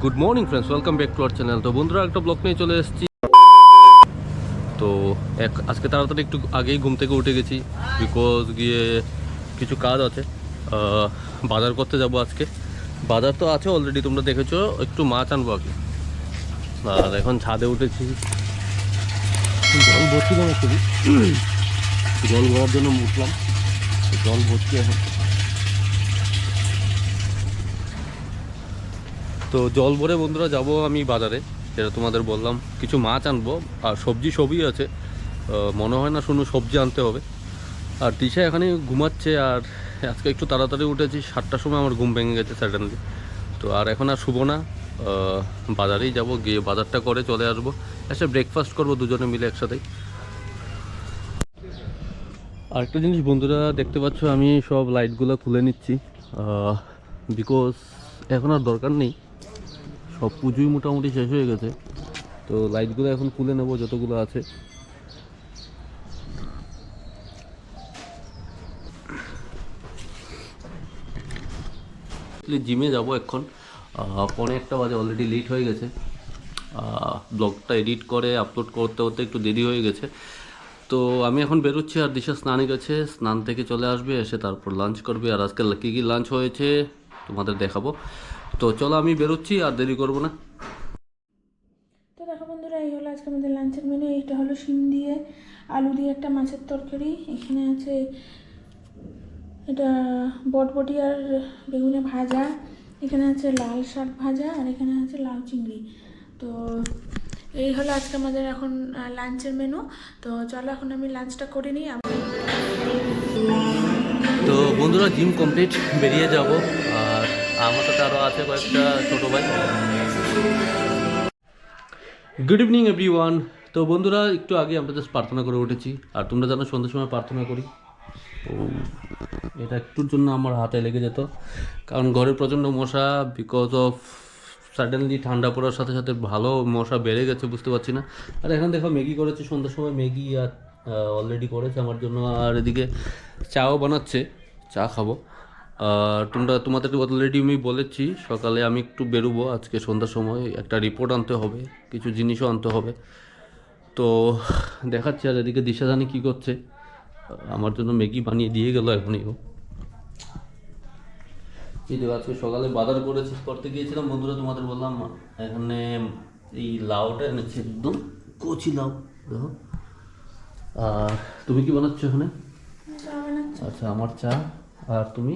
Good morning friends, welcome back to our channel. তো বন্ধুরা, একটা ব্লগ নিয়ে চলে এসেছি। তো আজকে তাড়াতাড়ি একটু আগেই ঘুম থেকে উঠে গেছি, বিকজ গিয়ে কিছু কাজ আছে। বাজার করতে যাব আজকে। বাজার তো আছে অলরেডি, তোমরা দেখেছো। একটু মাছ আনবো আগে। আর এখন ছাদে উঠেছি, জল ভর্তি না খুবই, জল ভরার জন্য উঠলাম। জল ভর্তি এখন। তো জল ভরে বন্ধুরা যাব আমি বাজারে, যেটা তোমাদের বললাম। কিছু মাছ আনবো আর সবজি সবই আছে। মনে হয় না শুধু সবজি আনতে হবে। আর দিশা এখানে ঘুমাচ্ছে। আর আজকে একটু তাড়াতাড়ি উঠেছি, 7টার সময় আমার ঘুম ভেঙে গেছে সাডেনলি। তো আর এখন আর শুবো না, বাজারেই যাব, গিয়ে বাজারটা করে চলে আসবো। এসে ব্রেকফাস্ট করবো দুজনে মিলে একসাথেই। আরেকটা জিনিস বন্ধুরা, দেখতে পাচ্ছ আমি সব লাইটগুলো খুলে নিচ্ছি, বিকজ এখন আর দরকার নেই। সব পুজোই মোটামুটি শেষ হয়ে গেছে। তো লাইটগুলো এখন খুলে নেবো যতগুলো আছে। জিমে যাব এখন, 1:45 বাজে, অলরেডি লেট হয়ে গেছে। ব্লগটা এডিট করে আপলোড করতে করতে একটু দেরি হয়ে গেছে। তো আমি এখন বেরোচ্ছি। আর দিশা স্নানে গেছে, স্নান থেকে চলে আসবে, এসে তারপর লাঞ্চ করবে। আর আজকে কী কী লাঞ্চ হয়েছে তোমাদের দেখাবো। তো চলো আমি বেরোচ্ছি, আর দেরি করবো না। তো দেখো বন্ধুরা, এই হলো আজকে আমাদের লাঞ্চের মেনু। এইটা হলো শিম দিয়ে আলু দিয়ে একটা মাছের তরকারি। এখানে আছে এটা বটবটি আর বেগুনে ভাজা। এখানে আছে লাল শাক ভাজা, আর এখানে আছে লাউ চিংড়ি। তো এই হলো আজকে আমাদের এখন লাঞ্চের মেনু। তো চলো এখন আমি লাঞ্চটা করে নিই। তো বন্ধুরা, জিম কমপ্লিট, বেরিয়ে যাব। আর আমার সাথে আরও আছে কয়েকটা ছোটো ভাই। Good evening everyone. তো বন্ধুরা, একটু আগে আমরা জাস্ট প্রার্থনা করে উঠেছি। আর তোমরা জানো সন্ধ্যার সময় প্রার্থনা করি। তো এটা একটুর জন্য আমার হাতে লেগে যেত, কারণ ঘরে প্রচণ্ড মশা। বিকজ অফ সাডেনলি ঠান্ডা পড়ার সাথে সাথে ভালো মশা বেড়ে গেছে, বুঝতে পারছি না। আর এখন দেখো ম্যাগি করেছে সন্ধ্যার সময়, ম্যাগি আর অলরেডি করেছে আমার জন্য। আর এদিকে চাও বানাচ্ছে, চা খাবো। আর তোমাদেরকে অলরেডি আমি বলেছি, সকালে আমি একটু বেরোবো আজকে সন্ধ্যার সময়, একটা রিপোর্ট আনতে হবে, কিছু জিনিসও আনতে হবে। তো দেখাচ্ছি। আর এদিকে দিশা জানি কী করছে, আমার জন্য ম্যাগি বানিয়ে দিয়ে গেল এখনই ও। এই দেখো, আজকে সকালে বাজার করতে গিয়েছিলাম বন্ধুরা, তোমাদের বললাম। এখানে এই লাউটা এনেছে, একদম কচি লাউ, দেখো। আর তুমি কি বানাচ্ছ এখানে? আচ্ছা, আমার চা। আর তুমি?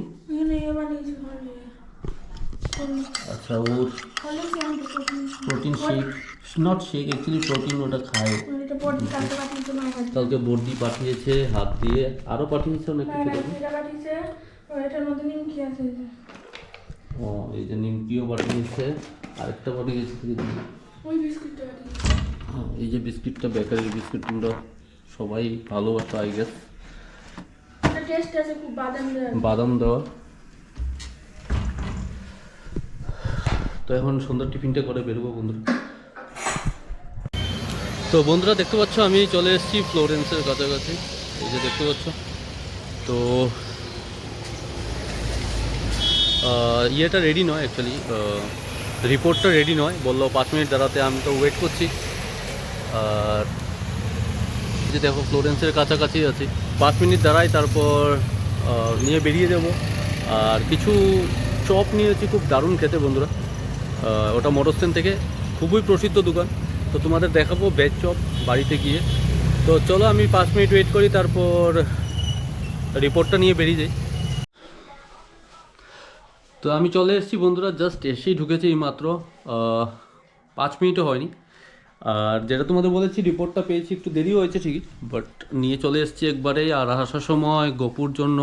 আচ্ছা, ওর protein shake, not shake actually, protein ওটা খায়। কালকে বর্দি পাঠিয়েছে হাত দিয়ে, আরও পাঠিয়েছে অনেক কিছু। ও, এই যে নিমকিও পাঠিয়েছে, আরেকটা পাঠিয়েছে। এই যে বিস্কিটটা, বেকারির বিস্কিট, তোমরা সবাই ভালোবাসো আই গেস। বাদাম দেওয়া। তো এখন সন্ধ্যার টিফিনটা করে বেরোবো বন্ধুরা। তো বন্ধুরা, দেখতে পাচ্ছ আমি চলে এসেছি ফ্লোরেন্সের কাছাকাছি, এই যে দেখতে পাচ্ছ। তো ইয়েটা রেডি নয় অ্যাকচুয়ালি, রিপোর্টটা রেডি নয়, বললো 5 মিনিট দাঁড়াতে। আমি তো ওয়েট করছি। আর যে দেখো ফ্লোরেন্সের কাছাকাছি আছি, 5 মিনিট দাঁড়াই, তারপর নিয়ে বেরিয়ে যাব। আর কিছু চপ নিয়েছি, খুব দারুণ খেতে বন্ধুরা। ওটা মোটর স্ট্যান্ড থেকে, খুবই প্রসিদ্ধ দোকান। তো তোমাদের দেখাবো ভেজ চপ বাড়িতে গিয়ে। তো চলো আমি 5 মিনিট ওয়েট করি, তারপর রিপোর্টটা নিয়ে বেরিয়ে যাই। তো আমি চলে এসেছি বন্ধুরা, জাস্ট এসেই ঢুকেছি এই মাত্র, 5 মিনিটও হয়নি। আর যেটা তোমাদের বলেছি, রিপোর্টটা পেয়েছি, একটু দেরি হয়েছে ঠিকই, বাট নিয়ে চলে এসেছি একবারেই। আর আসার সময় গোপুর জন্য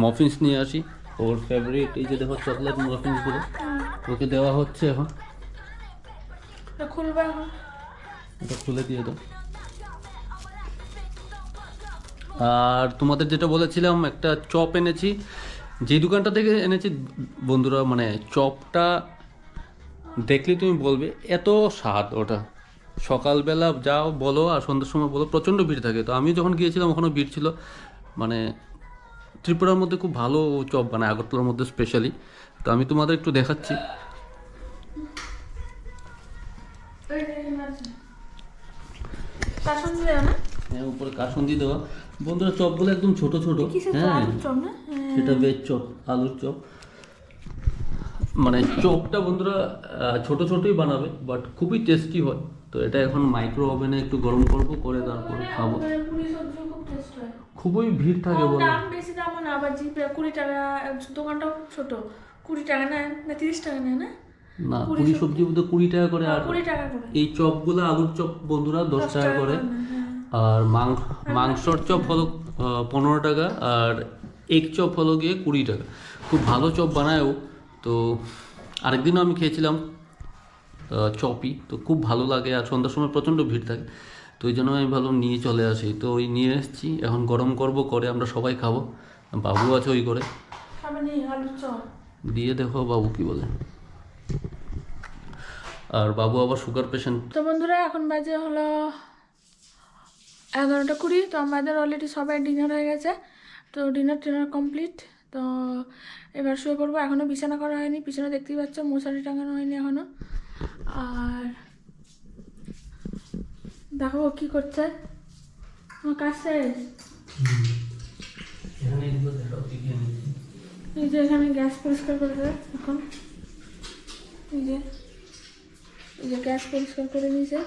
মফিন্স নিয়ে আসি, ওর ফেভারিট। এই যে দেখো চকলেট মফিন্সগুলো ওকে দেওয়া হচ্ছে এখন। এটা খুলে দিয়ে দাও। আর তোমাদের যেটা বলেছিলাম, একটা চপ এনেছি, যে দোকানটা থেকে এনেছি বন্ধুরা, মানে চপটা দেখলে তুমি বলবে এত স্বাদ। ওটা সকালবেলা যাও বলো আর সন্ধ্যার সময় বলো, প্রচণ্ড ভিড় থাকে। তো আমি যখন গিয়েছিলাম ওখানেও ভিড় ছিল। মানে ত্রিপুরার মধ্যে খুব ভালো চপ বানায়, আগরতলার মধ্যে স্পেশালি। তো আমি তোমাদের একটু দেখাচ্ছি। কাসুন্দি দেওয়া না? হ্যাঁ, উপরে কাসুন্দি দেওয়া। বন্ধুরা, চপগুলো একদম ছোট ছোট। কিসের চপ? হ্যাঁ, আলুর চপ না? হ্যাঁ। সেটা ভেজ চপ, আলুর চপ। মানে চপটা বন্ধুরা ছোট ছোটই বানাবে, বাট খুবই টেস্টি হয়। তো এটা এখন মাইক্রো ওভেনে একটু গরম করবো, করে তারপরে খাবো। পুরি সবজি খুব টেস্ট হয়। খুবই ভিড় থাকে কম বলো। দাম, বেশি দামও না, আবার জিপে 20 টাকা। দোকানটাও ছোট। 20 টাকা নেয় না, 30 টাকা নেয় না? না, পুরি সবজি বলতে 20 টাকা করে। আর 20 টাকা করে। এই চপগুলো, আলুর চপ বন্ধুরা 10 টাকা করে। হ্যাঁ। আর মাংসর চপ হলো 15 টাকা। আর এক চপ হলো গিয়ে 20 টাকা। খুব ভালো চপ বানায়ও। তো আরেকদিনও আমি খেয়েছিলাম চপই, তো খুব ভালো লাগে। আর সন্ধ্যার সময় প্রচণ্ড ভিড় থাকে, তো ওই জন্য আমি ভাবলাম নিয়ে চলে আসি। তো ওই নিয়ে এসেছি, এখন গরম করব, করে আমরা সবাই খাবো। বাবু আছে ওই করে। খাবে নি আলুর চপ? দিয়ে দেখো বাবু কি বলে। আর বাবু আবার সুগার পেশেন্ট। তো বন্ধুরা, এখন বাজে হলো 11:20। তো আমাদের অলরেডি সবাই ডিনার হয়ে গেছে। তো ডিনার কমপ্লিট। তো এবার শুয়ে পড়বো। এখনও বিছানা করা হয়নি, পিছনে দেখতেই পাচ্ছ মশারি টাঙানো হয়নি এখনও। আর দেখো ও কি করছে। আমার কাজ শেষ। এই যে এখানে গ্যাস পরিষ্কার করবে এখন। এই যে গ্যাস পরিষ্কার করে নিয়েছে।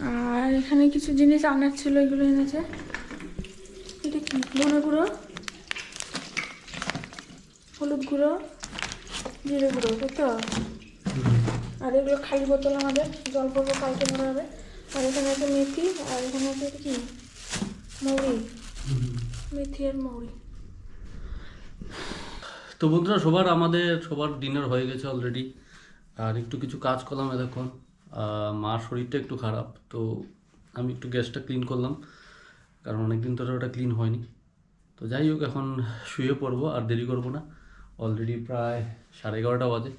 আর এখানে কিছু জিনিস আনার ছিল, এগুলো এনেছে। এটা কি? ধনে গুঁড়ো, হলুদ গুঁড়ো, জিরে গুঁড়ো, তাই তো? আর এগুলো খালি বোতল, আমাদের জল পড়বো, কালকে ভরা হবে। আর এখানে আছে মেথি, আর এখানে আছে কি মৌরি, মেথি আর মৌরি। তো বন্ধুরা, সবার ডিনার হয়ে গেছে অলরেডি। আর একটু কিছু কাজ করলাম এতক্ষণ। মার শরীরটা একটু খারাপ, তো আমি একটু গ্যাসটা ক্লিন করলাম, কারণ অনেকদিন ধরে ওটা ক্লিন হয়নি। তো যাই হোক, এখন শুয়ে পড়বো, আর দেরি করবো না। অলরেডি প্রায় 11:30 বাজে।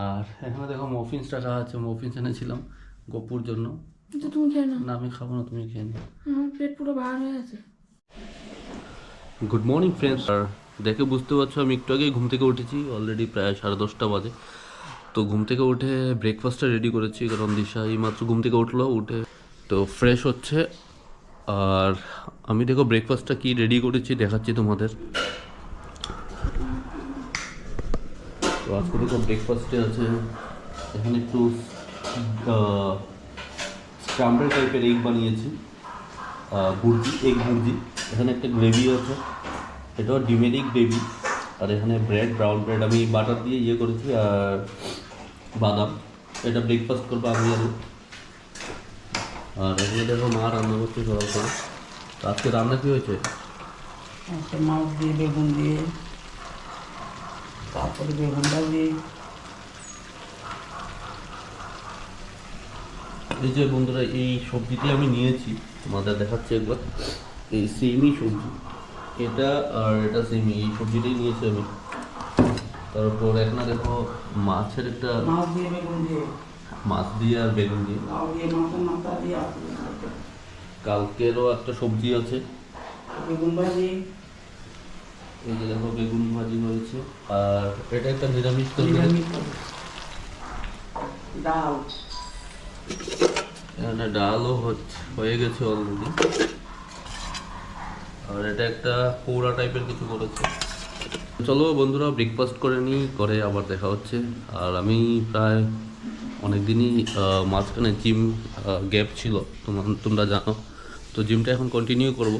আর এখানে দেখো মফিন্স রাখা আছে, মফিন্স এনেছিলাম গপুর জন্য। তো তুমি খেয়ে নাও। না, আমি খাবো না, তুমি খেয়ে নিও। আমার পেট পুরো বার হয়ে আছে। Good morning friends. আর দেখে বুঝতে পারছো, আমি একটু আগেই ঘুম থেকে উঠেছি। অলরেডি প্রায় 10:30 বাজে। তো ঘুম থেকে উঠে ব্রেকফাস্টটা রেডি করেছি, কারণ দিশা এই মাত্র ঘুম থেকে উঠলো, উঠে তো ফ্রেশ হচ্ছে। আর আমি দেখো ব্রেকফাস্টটা কি রেডি করেছি দেখাচ্ছি তোমাদের। তো আজকে দেখো ব্রেকফাস্টে আছে এখানে একটু স্ক্রাম্বল টাইপের এগ বানিয়েছি, এগ ভুর্জি। এখানে একটা গ্রেভি আছে, এটাও ডিমেরই গ্রেভি। আর এখানে ব্রাউন ব্রেড আমি বাটার দিয়ে ইয়ে করেছি, আর বাদাম। এটা ব্রেকফাস্ট করবো আমি আর ও। আর এখানে দেখো মা রান্না করছে সকাল করে। তো আজকে রান্না কী হয়েছে? একটা মাছ দিয়ে, বেগুন দিয়ে, তারপরে বেগুনটা দিয়ে। এই যে বন্ধুরা, এই সবজিটি আমি নিয়েছি, তোমাদের দেখাচ্ছি একবার। এই সেমই সবজি, এটা আর এটা সেমই, এই সবজিটাই নিয়েছি আমি। তারপর এখানে দেখো মাছের একটা, মাছ দিয়ে, বেগুন দিয়ে, মাছ দিয়ে আর বেগুন দিয়ে। লাউ দিয়ে, মাছের মাথা দিয়ে, কালকেরও একটা সবজি আছে, বেগুন ভাজি। এই যে দেখো বেগুন ভাজি হয়েছে। আর এটা একটা নিরামিষ তরকারি, ডাল। এখানে ডালও হয়ে গেছে অলরেডি। আর এটা একটা পোড়া টাইপের কিছু করেছে। চলো বন্ধুরা, ব্রেকফাস্ট করে নিই, করে আবার দেখা হচ্ছে। আর আমি প্রায় অনেক দিনই মাঝখানে জিম গ্যাপ ছিল, তোমরা জানো। তো জিমটা এখন কন্টিনিউ করব,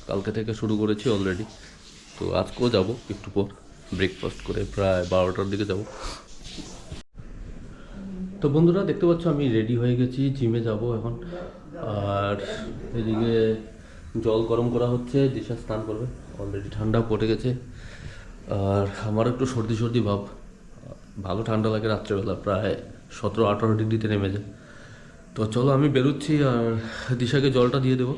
কালকে থেকে শুরু করেছি অলরেডি। তো আজকেও যাব একটু পর, ব্রেকফাস্ট করে প্রায় 12টার দিকে যাব। তো বন্ধুরা, দেখতে পাচ্ছ আমি রেডি হয়ে গেছি, জিমে যাব এখন। আর এদিকে জল গরম করা হচ্ছে, দিশা স্নান করবে, অলরেডি ঠান্ডা পড়ে গেছে। আর আমার একটু সর্দি সর্দি ভাব, ভালো ঠান্ডা লাগে রাত্রেবেলা, প্রায় 17-18 ডিগ্রিতে নেমে যায়। তো চলো আমি বেরোচ্ছি, আর দিশাকে জলটা দিয়ে দেবো।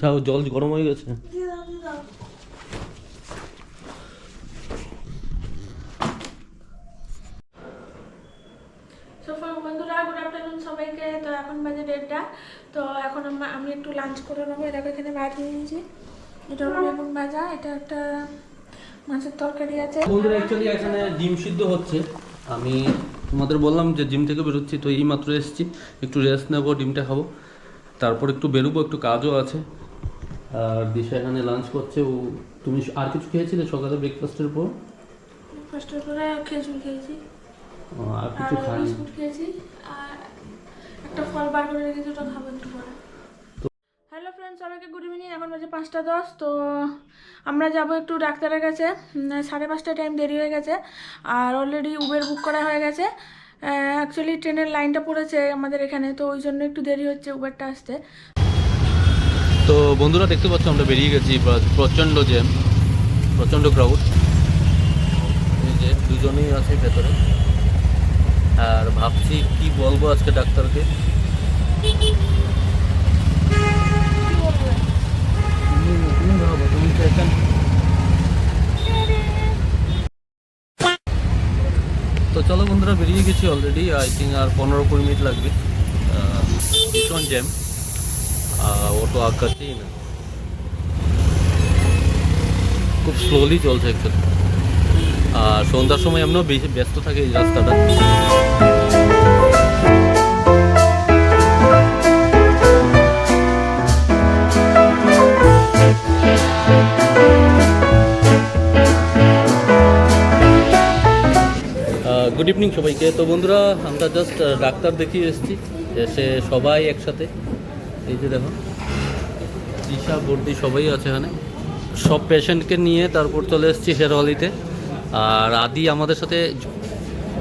যাও, জল গরম হয়ে গেছে। বন্ধুরা, গুড আফটারনুন সবাইকে। তো এখন বাজে 1:30। তো এখন আমি একটু লাঞ্চ করে নেবো। দেখো এখানে ভাত নিয়ে নিয়েছি, এটা হলো বেগুন ভাজা, এটা একটা মাছের তরকারি আছে। বন্ধুরা অ্যাকচুয়ালি এখানে ডিম সিদ্ধ হচ্ছে। আমি তোমাদের বললাম যে জিম থেকে বেরোচ্ছি, তো এই মাত্র এসেছি, একটু রেস্ট নেবো, ডিমটা খাবো, তারপর একটু বেরোবো, একটু কাজও আছে। আর দিশা এখানে লাঞ্চ করছে। ও তুমি আর কিছু খেয়েছিলে সকালে ব্রেকফাস্টের পর? ফার্স্টের পরে খেজুর খেয়েছি আর আর কিছু খাইনি। বিস্কুট খেয়েছি আর একটা ফল বার করে রেখেছি, ওটা খাবো একটু পরে। হ্যালো ফ্রেন্ডস, সবাইকে গুড ইভিনিং। এখন বাজে 5:10। তো আমরা যাব একটু ডাক্তারের কাছে। 5:30 টাইম দেরি হয়ে গেছে আর অলরেডি উবের বুক করা হয়ে গেছে। অ্যাকচুয়ালি ট্রেনের লাইনটা পড়েছে আমাদের এখানে, তো ওই জন্য একটু দেরি হচ্ছে উবেরটা আসতে। তো বন্ধুরা দেখতে পাচ্ছ আমরা বেরিয়ে গেছি, প্রচণ্ড জ্যাম, প্রচণ্ড ক্রাউড। এই যে দুজনেই আছে ভেতরে, আর ভাবছি কি বলবো আজকে ডাক্তারকে। তো চলো বন্ধুরা, বেরিয়ে গেছি অলরেডি। আই থিঙ্ক আর 15-20 মিনিট লাগবে। ভীষণ জ্যাম, অটো আগাচ্ছেই না, খুব স্লোলি চলছে অ্যাকচুয়ালি। আর সন্ধ্যার সময় এমনিও বেশি ব্যস্ত থাকে এই রাস্তাটা। গুড ইভিনিং সবাইকে। তো বন্ধুরা আমরা জাস্ট ডাক্তার দেখিয়ে এসেছি, এসে সবাই একসাথে, এই যে দেখো দিশা বর্দি সবাই আছে এখানে, সব পেশেন্টকে নিয়ে তারপর চলে এসেছি শেরওয়ালিতে। আর আদি আমাদের সাথে,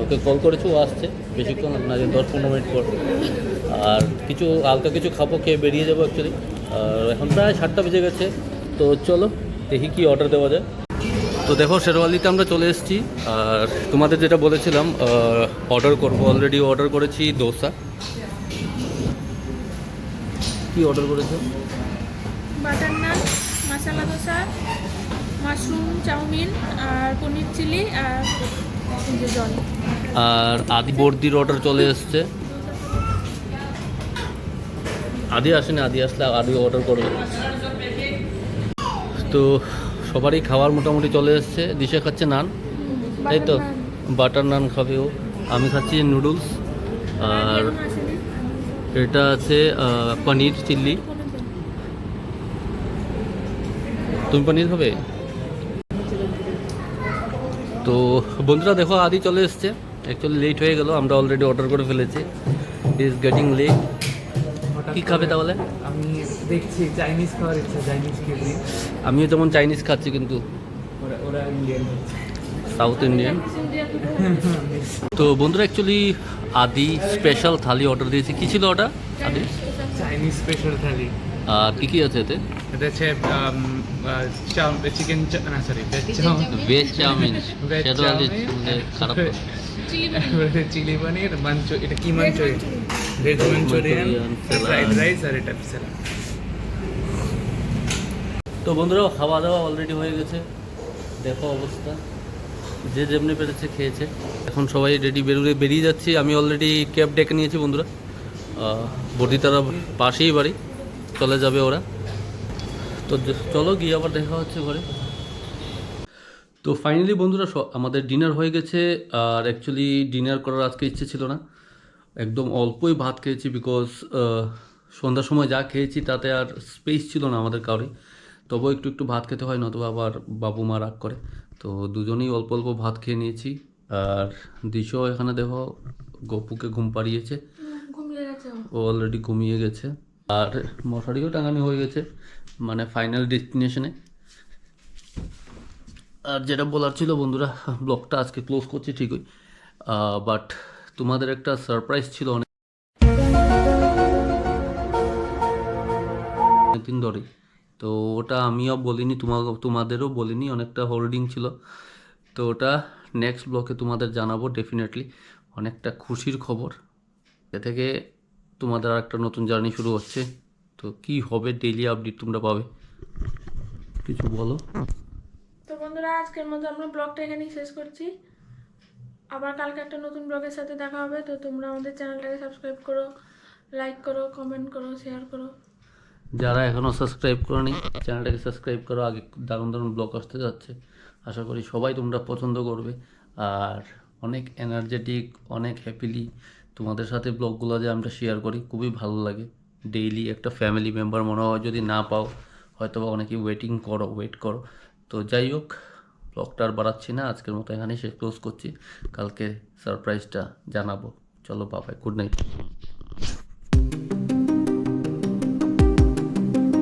ওকে কল করেছি, ও আসছে বেশিক্ষণ না, 10-15 মিনিট পর। আর কিছু হালকা কিছু খাবো, খেয়ে বেরিয়ে যাবো অ্যাকচুয়ালি। আর এখন প্রায় 7টা বেজে গেছে। তো চলো দেখি কি অর্ডার দেওয়া যায়। তো দেখো শেরওয়ালিতে আমরা চলে এসেছি। আর তোমাদের যেটা বলেছিলাম অর্ডার করবো, অলরেডি অর্ডার করেছি দোসা। কি অর্ডার করেছো? বাটার নান, মশলা দোসা, মাশরুম চাউমিন আর পনির চিলি আর জল। আর আদি বর্দির অর্ডার চলে এসছে। আদি আসেনি, আদি আসলে আদি অর্ডার করবে। তো সবারই খাবার মোটামুটি চলে এসছে। দিশা খাচ্ছে নান, তাই তো, বাটার নান খাবে ও। আমি খাচ্ছি নুডলস। আর এটা আছে পনির চিল্লি। তুমি পনির খাবে? তো বন্ধুরা দেখো আদি চলে এসছে। অ্যাকচুয়ালি লেট হয়ে গেল, আমরা অলরেডি অর্ডার করে ফেলেছি। Is getting late. কি খাবে তাহলে? আমি দেখছি চাইনিজ খাওয়ার ইচ্ছা, চাইনিজ খেতে। আমিও যেমন চাইনিজ খাচ্ছি, কিন্তু ওরা ইন্ডিয়ান, সাউথ ইন্ডিয়ান। তো বন্ধুরা অ্যাকচুয়ালি আদি স্পেশাল থালি অর্ডার দিয়েছি। কী ছিল ওটা আদি? চাইনিজ স্পেশাল থালি। আর কী কী আছে এতে? এটা হচ্ছে চিকেন, না sorry veg veg chowmein. Veg সেটা আদি খারাপ না। চিলি পনির, এটা কি Manchurian, veg Manchurian, fried rice আর এটা স্যালাড। তো বন্ধুরা খাওয়া দাওয়া অলরেডি হয়ে গেছে, দেখো অবস্থা, যে যেমনি পেরেছে খেয়েছে। এখন সবাই রেডি, বেরিয়ে যাচ্ছি। আমি অলরেডি ক্যাব ডেকে নিয়েছি বন্ধুরা। বর্দিতারা পাশেই বাড়ি, চলে যাবে ওরা। তো চলো গিয়ে আবার দেখা হচ্ছে ঘরে। তো ফাইনালি বন্ধুরা আমাদের ডিনার হয়ে গেছে। আর অ্যাকচুয়ালি ডিনার করার আজকে ইচ্ছে ছিল না, একদম অল্পই ভাত খেয়েছি, বিকজ সন্ধ্যার সময় যা খেয়েছি তাতে আর স্পেস ছিল না আমাদের কাউরে। তবুও একটু একটু ভাত খেতে হয়, নতুবা আবার বাবু মা রাগ করে। তো দুজনেই অল্প অল্প ভাত খেয়ে নিয়েছি। আর দিশো এখানে দেখো গপুকে ঘুম পাড়িয়েছে, ঘুমিয়ে গেছে ও অলরেডি ঘুমিয়ে গেছে। আর মশারিও টাঙানো হয়ে গেছে, মানে ফাইনাল ডেস্টিনেশনে। আর যেটা বলার ছিল বন্ধুরা, ব্লগটা আজকে ক্লোজ করছি ঠিকই, বাট তোমাদের একটা সারপ্রাইজ ছিল অনেকদিন ধরে। তো ওটা আমিও বলিনি, তোমাদেরও বলিনি, অনেকটা হোল্ডিং ছিল। তো ওটা নেক্সট ব্লগে তোমাদের জানাবো ডেফিনেটলি। অনেকটা খুশির খবর, এ থেকে তোমাদের আর একটা নতুন জার্নি শুরু হচ্ছে। তো কি হবে ডেইলি আপডেট তোমরা পাবে। কিছু বলো। তো বন্ধুরা আজকের মতো আমরা ব্লগটা এখানেই শেষ করছি। আবার কালকে একটা নতুন ব্লগের সাথে দেখা হবে। তো তোমরা আমাদের চ্যানেলটাকে সাবস্ক্রাইব করো, লাইক করো, কমেন্ট করো, শেয়ার করো। যারা এখনও সাবস্ক্রাইব করোনি চ্যানেলটাকে সাবস্ক্রাইব করো, আগে দারুণ দারুণ ব্লগ আসতে যাচ্ছে। আশা করি সবাই তোমরা পছন্দ করবে। আর অনেক এনার্জেটিক, অনেক হ্যাপিলি তোমাদের সাথে ব্লগগুলো যে আমরা শেয়ার করি, খুবই ভালো লাগে। ডেইলি একটা ফ্যামিলি মেম্বার মনে হয়, যদি না পাও হয়তো বা অনেকেই ওয়েট করো। তো যাই হোক, ব্লগটা আর বাড়াচ্ছি না, আজকের মতো এখানেই শেষ ক্লোজ করছি। কালকে সারপ্রাইজটা জানাবো। চলো বাবাই, গুড নাইট।